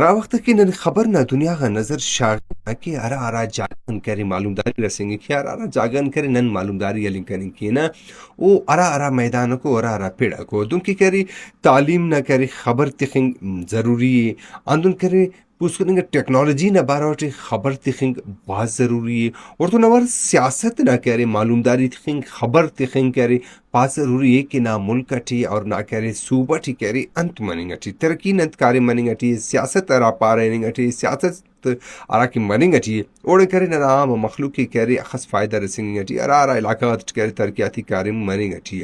ارا وقت کی نن خبر نہ دنیا کا نظر شاغ کہ ارا جاگن کرے معلومداری رسیں کہ ارا جاگن کرے نن معلومداری علم کریں کہ نا او ارا میدان کو ارا پیڑا کو دن کی کرے تعلیم نہ کرے خبر تخنگ ضروری ہے اندن کرے اس کو ٹیکنالوجی نہ باروٹی خبر تخنگ بہت ضروری ہے اور تو نور سیاست نہ کرے معلومداری تخنگ خبر تخنگ کرے بات ضروری ہے کہ نہ ملک اٹھی اور نہ کرے صوبہ ٹھی کرے انت مننگ اٹھی ترقی نت کارے مننگ اٹھی سیاست ارا پارے اٹھی سیاست ارا کی مننگ اٹھی اوڑے کرے نہ عام مخلوق کی کرے اخص فائدہ رسنگ اٹھی ارا علاقہ کرے ترقیاتی کارے مننگ اٹھی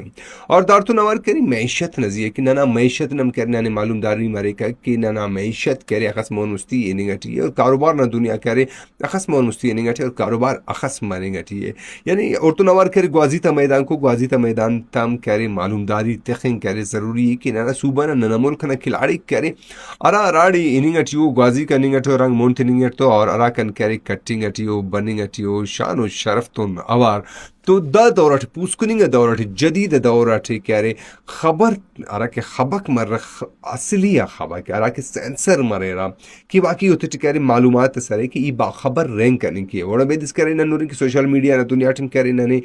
اور دارتو نوار کرے معیشت نزیے کہ نہ معیشت نم کرنے نہ معلومداری مرے کہ نہ معیشت کرے اخص مون مستی اننگ اٹھی اور کاروبار نہ دنیا کرے اخص مون مستی اننگ اٹھی اور کاروبار اخص مننگ اٹھی یعنی اور تو نوار کرے گوازی تا میدان تم کرے معلومداری تخنگ کرے ضروری ہے کہ نہ صوبہ نہ ملک نہ کھلاڑی کرے ارا راڑی اننگ اٹھیو گوازی کا اننگ اٹھو رنگ مونٹ اننگ اٹھو اور ارا کن کرے کٹنگ اٹھیو بننگ اٹھیو شان و شرف تون اوار تو دا دورٹ پوسکننگ دورٹ جدید دورٹ کرے خبر ارا کے خبک مر اصلی خبر کہ ارا کے سینسر مرے را کہ باقی ہوتے کرے معلومات سرے کہ ای باخبر رینک کرنے کی اور بے دس کرے نن کہ سوشل میڈیا نہ دنیا ٹن کرے ننے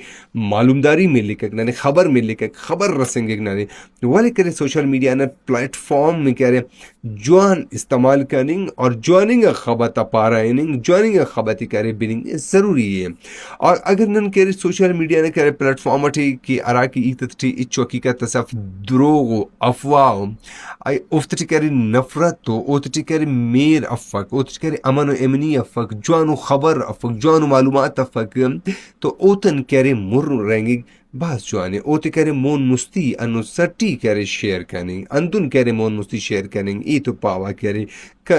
معلومداری مل کہ ننے خبر مل کہ خبر رسنگ ننے والے کرے سوشل میڈیا نہ پلیٹ فارم میں کرے جوان استعمال کرنگ اور جواننگ خبر پارائنگ جواننگ خبر کرے بننگ ضروری ہے اور اگر نن کرے سوشل میڈیا نے کرے پلیٹ فارم اٹھی کہ ارا کی ایتتھی اچ حقیقت تصف دروغ افواہ ای افت کرے نفرت تو اوت کرے میر افق اوت کرے امن و امنی افق جوانو خبر افق جوانو معلومات افق تو اوتن کرے مر رنگی بعض جوانے اوتے کرے مون مستی انو سٹی کرے شیئر کرنگ اندن کرے مون مستی شیئر کرنگ ای تو پاوا کرے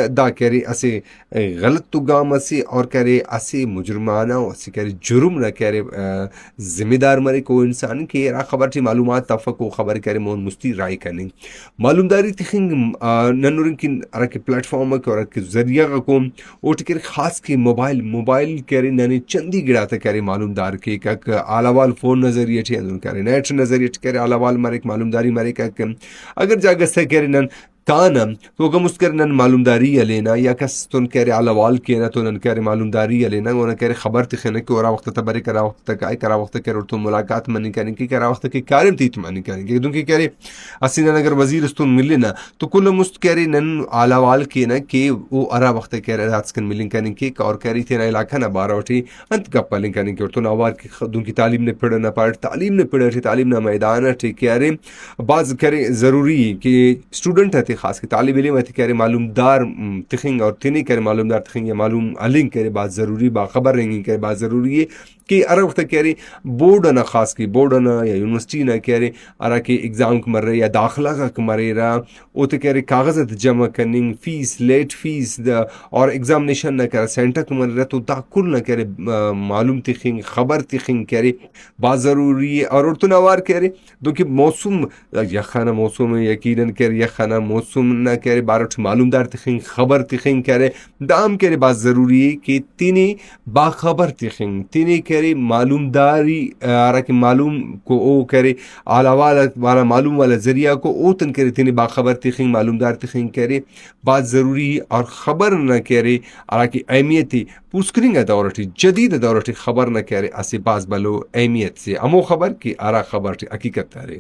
دا کرے اسے غلط تو گام اسے اور کرے اسے مجرمانہ اسے کرے جرم نہ کرے ذمہ دار مرے کو انسان کے را خبر تھی معلومات تفق و خبر کرے مون مستی رائے کرنگ معلومداری تخنگ ننورن کی ارا کے پلیٹ فارم کے اور کے ذریعہ کو اوٹ کرے خاص کے موبائل کرے ننے چندی گڑاتا کرے معلومدار کے کہ آلاوال فون نظریہ ٹھی اندر کرے نیٹ نظریہ کرے آلاوال مرے معلومداری مرے کہ اگر جاگہ سے کرے نن کانم تو گم اس کر نن معلومداری لینا یا کس تن کرے آلاوال کینا تو نن کرے معلومداری لینا وہ نہ کرے خبر تخنے کہ اورا وقت تبرے کرا وقت تک آئے کرا وقت کرے تو ملاقات منی کریں کہ کرا وقت کے کارم تیت منی کریں گے دن کی کرے اسینن اگر وزیر استون ملنا تو کل مست کرے نن آلاوال کینا کہ وہ ارا وقت کرے رات کن ملیں کریں کہ اور کرے تینا علاقہ نہ بارا اٹھی انت گپ ملیں کریں کہ اور تو نوار کی دن کی تعلیم نے پڑھنا پڑھ تعلیم نے پڑھ تعلیم نہ میدان ٹھیک کرے بعض کرے ضروری کہ اسٹوڈنٹ ہے خاص کہ طالب علم ہے کہ معلومدار تخنگ اور تینی کرے معلومدار تخنگ یا معلوم علم کرے بات ضروری باخبر رہیں کرے بات ضروری ہے کہ ارا وقت کہہ رہے بورڈ نہ خاص کی بورڈ نہ یا یونیورسٹی نہ کہہ رہے ارا کے ایگزام کو مر رہے یا داخلہ کا مرے رہا وہ تو کہہ رہے کاغذات جمع کرنگ فیس لیٹ فیس اور ایگزامنیشن نہ کرے سینٹر کو مر رہا تو دا کل نہ کرے معلوم تخنگ خبر تخنگ کہہ رہے بات ضروری ہے اور تو نوار کہہ رہے دو کہ موسم یخانہ موسم یقیناً کہہ رہے یخانہ موسم نہ کہہ رہے بارٹ معلومدار تخنگ خبر تخنگ کہہ رہے دام کہہ رہے بات ضروری ہے کہ تینی باخبر تخنگ تینی کہہ رہے معلومداری آرہ کہ معلوم کو او کرے آلا والا معلوم والا ذریعہ کو او تن کرے تینی باخبر تخنگ معلومدار تخنگ کرے بات ضروری ہے اور خبر نہ کرے آرہ کہ اہمیتی پوسکرنگ دورٹی جدید دورٹی خبر نہ کرے اسے باز بلو اہمیت سے امو خبر کی آرہ خبر حقیقت تارے